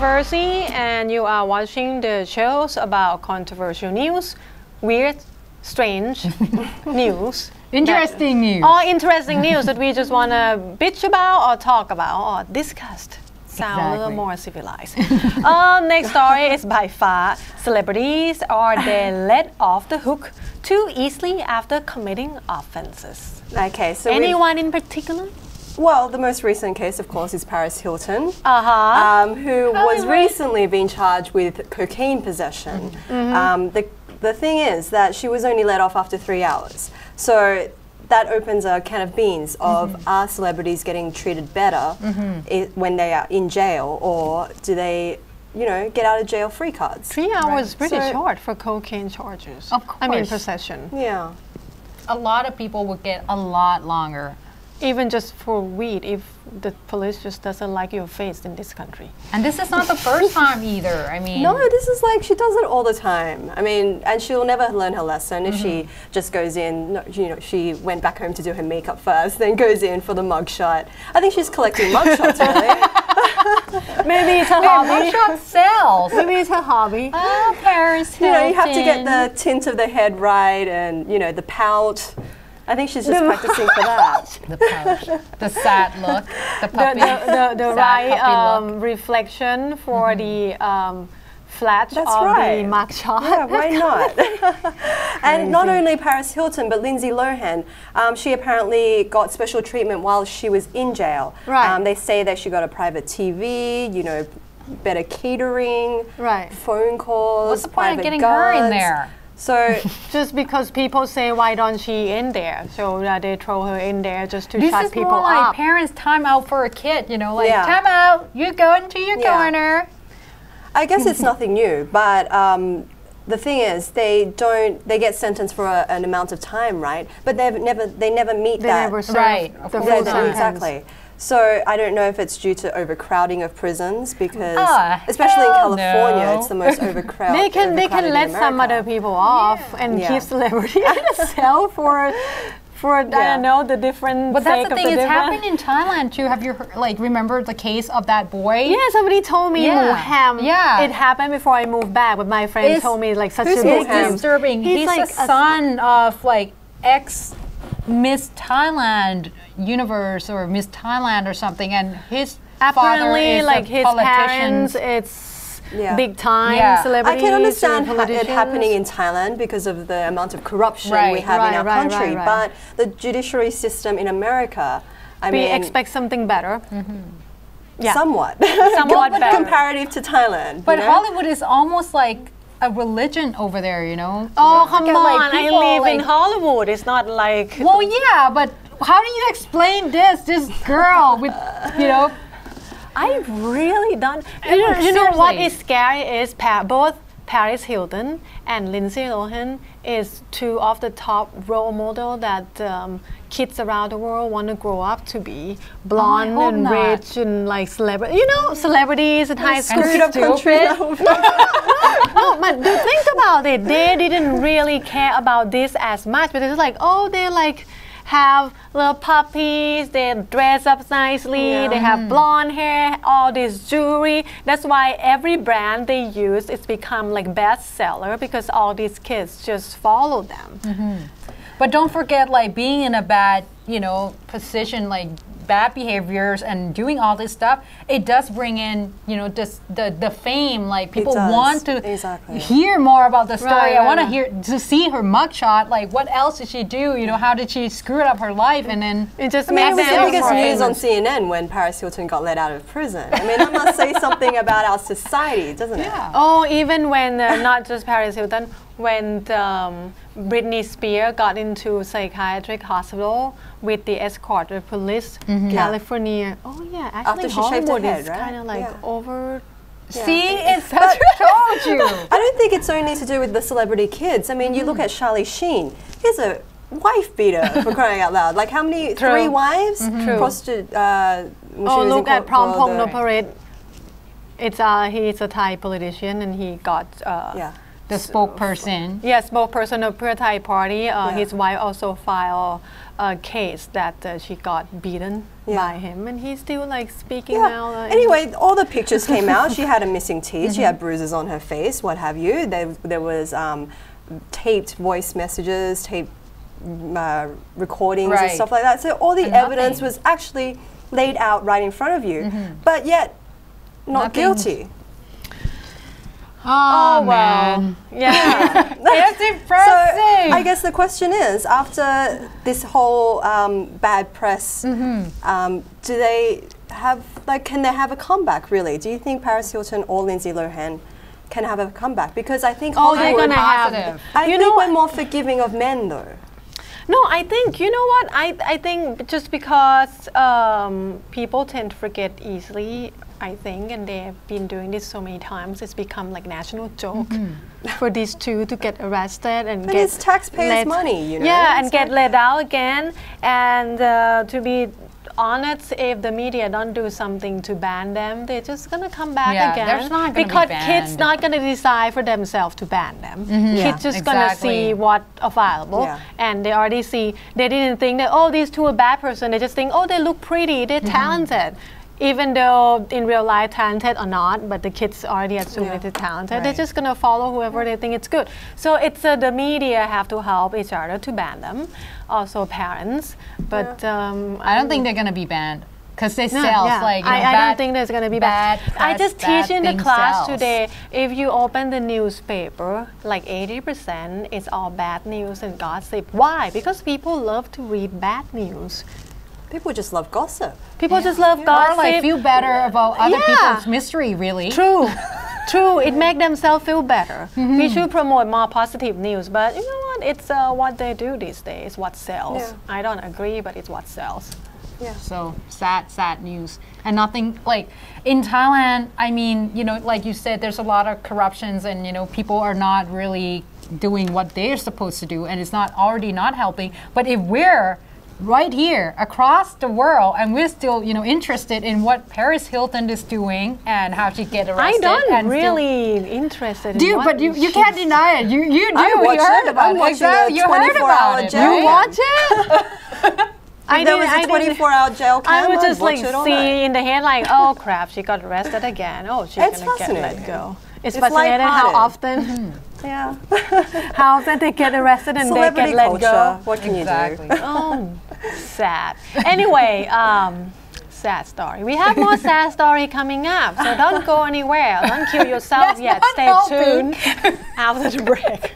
Kontroversy, and you are watching the shows about controversial news, weird, strange news. Interesting news. Or interesting news that we just want to bitch about or talk about or discuss. Sound a little more civilized. Next story is by far, celebrities are they let off the hook too easily after committing offenses. Okay, so anyone in particular? Well, the most recent case, of course, is Paris Hilton, who was recently being charged with cocaine possession. The thing is that she was only let off after 3 hours. So that opens a can of beans of are celebrities getting treated better when they are in jail, or do they, you know, get out of jail free cards? 3 hours is pretty short for cocaine charges. Of course. I mean, possession. Yeah. A lot of people would get a lot longer. Even just for weed, if the police just doesn't like your face in this country. And this is not the first time either. I mean, no, this is like she does it all the time. I mean, and she'll never learn her lesson if she just goes in. You know, she went back home to do her makeup first, then goes in for the mugshot. I think she's collecting mugshots, really. Maybe it's her hobby. Mugshot sells. Maybe it's her hobby. Oh, Paris Hilton. You know, you have to get the tint of the head right, and you know, the pout. I think she's just practicing for that. The pouch, the sad look, the puppy, the right reflection for the flash of the mugshot. Yeah, why not? And not only Paris Hilton, but Lindsay Lohan. She apparently got special treatment while she was in jail. Right. They say that she got a private TV, you know, better catering, phone calls. What's the point of getting guards. her in there? So just because people say why don't she in there, so that they throw her in there just to shut people up. This is more like parents' time out for a kid, you know, like time out, you go into your corner. I guess it's nothing new, but the thing is, they get sentenced for an amount of time, right? But they never meet that. Never serve the full sentence. Exactly. So I don't know if it's due to overcrowding of prisons, because especially in California, it's the most overcrowded. They can let some other people off and keep celebrities in a cell for I don't know, the different. But that's the thing. It's happened in Thailand too. Have you heard, remember the case of that boy? Yeah, somebody told me in Wuhan. Yeah, it happened before I moved back, but my friend told me like such a big It's disturbing. He's like a son of like ex Miss Thailand Universe or Miss Thailand or something, and his apparently father is like a his politician. parents, it's big time celebrities. I can understand it happening in Thailand because of the amount of corruption we have in our country, but the judiciary system in America, I mean, expect something better. Somewhat better comparative to Thailand. But Hollywood is almost like a religion over there, you know. Oh, come on! I live in Hollywood. It's not like. Well, yeah, but how do you explain this girl with, you know? I really don't. You know what is scary is both Paris Hilton and Lindsay Lohan is two of the top role models that kids around the world want to grow up to be blonde and rich and like celebrity. You know, celebrities in high school. No, but think about it. They didn't really care about this as much, but it's like, oh, they like have little puppies, they dress up nicely, they have blonde hair, all this jewelry. That's why every brand they use, it's become like bestseller because all these kids just follow them. But don't forget, like being in a bad, you know, position, like bad behaviors and doing all this stuff, it does bring in, you know, just the fame. Like people want to hear more about the story. I want to see her mugshot. Like what else did she do? You know, how did she screw up her life? And then it just makes the biggest news on CNN when Paris Hilton got let out of prison. I mean, that must say something about our society, doesn't it? Oh, even when not just Paris Hilton, when Britney Spears got into psychiatric hospital with the escort of police, California. Oh yeah, actually after she shaved her head, is kind of like over. See, it's I told you. I don't think it's only to do with the celebrity kids. I mean, you look at Charlie Sheen. He's a wife beater for crying out loud. Like how many? 3 wives? Oh, look at Prampong Noparit. It's he's a Thai politician and he got the spokesperson. Yeah, spokesperson of Pheu Thai Party. His wife also filed a case that she got beaten by him, and he's still like speaking now. Anyway, all the pictures came out. She had a missing teeth. She had bruises on her face, what have you. There was taped voice messages, taped recordings and stuff like that. So all the evidence was actually laid out right in front of you, but yet not guilty. Oh, well. Yeah. That's impressive. So I guess the question is, after this whole bad press, do they have, like, can they have a comeback, really? Do you think Paris Hilton or Lindsay Lohan can have a comeback? Because I think they're going to have. I think we're more forgiving of men, though. No, I think, you know what? I think just because people tend to forget easily, I think, and they have been doing this so many times, it's become like national joke for these two to get arrested and but it's taxpayers' money, you know. Yeah, and get let out again. And to be honest, if the media don't do something to ban them, they're just gonna come back again. There's not gonna because be banned. kids not gonna decide for themselves to ban them. Kids just gonna see what available, and they already see. They didn't think that these two are bad person. They just think they look pretty, they're talented. Even though in real life talented or not, but the kids already assume that they're talented, they're just gonna follow whoever they think it's good. So it's the media have to help each other to ban them, also parents. But I don't think they're gonna be banned because they sell. Like, I don't think there's gonna be bad. I just teach in the class today. If you open the newspaper, like 80% is all bad news and gossip. Why? Because people love to read bad news. People just love gossip. People just love gossip. Or like feel better about other people's mystery, really. True. True. It makes themselves feel better. We should promote more positive news, but you know what? It's what they do these days, what sells. I don't agree, but it's what sells. Yeah. So sad news. And nothing, like in Thailand, I mean, you know, like you said, there's a lot of corruptions and, you know, people are not really doing what they're supposed to do and it's already not helping. But if we're right here across the world and we're still, you know, interested in what Paris Hilton is doing and how she get arrested. I don't really interested in but you can't deny it. You do. You heard about it. Exactly. You heard about it. You watch it? There was a 24-hour jail cam. I would just like see in the headline, oh crap, she got arrested again. Oh, she's gonna get let go. It's fascinating how often. Yeah. How often they get arrested and they get let go. What can you do? Oh, sad. Anyway, sad story. We have more sad story coming up, so don't go anywhere. Don't kill yourself yet. Stay tuned after the break.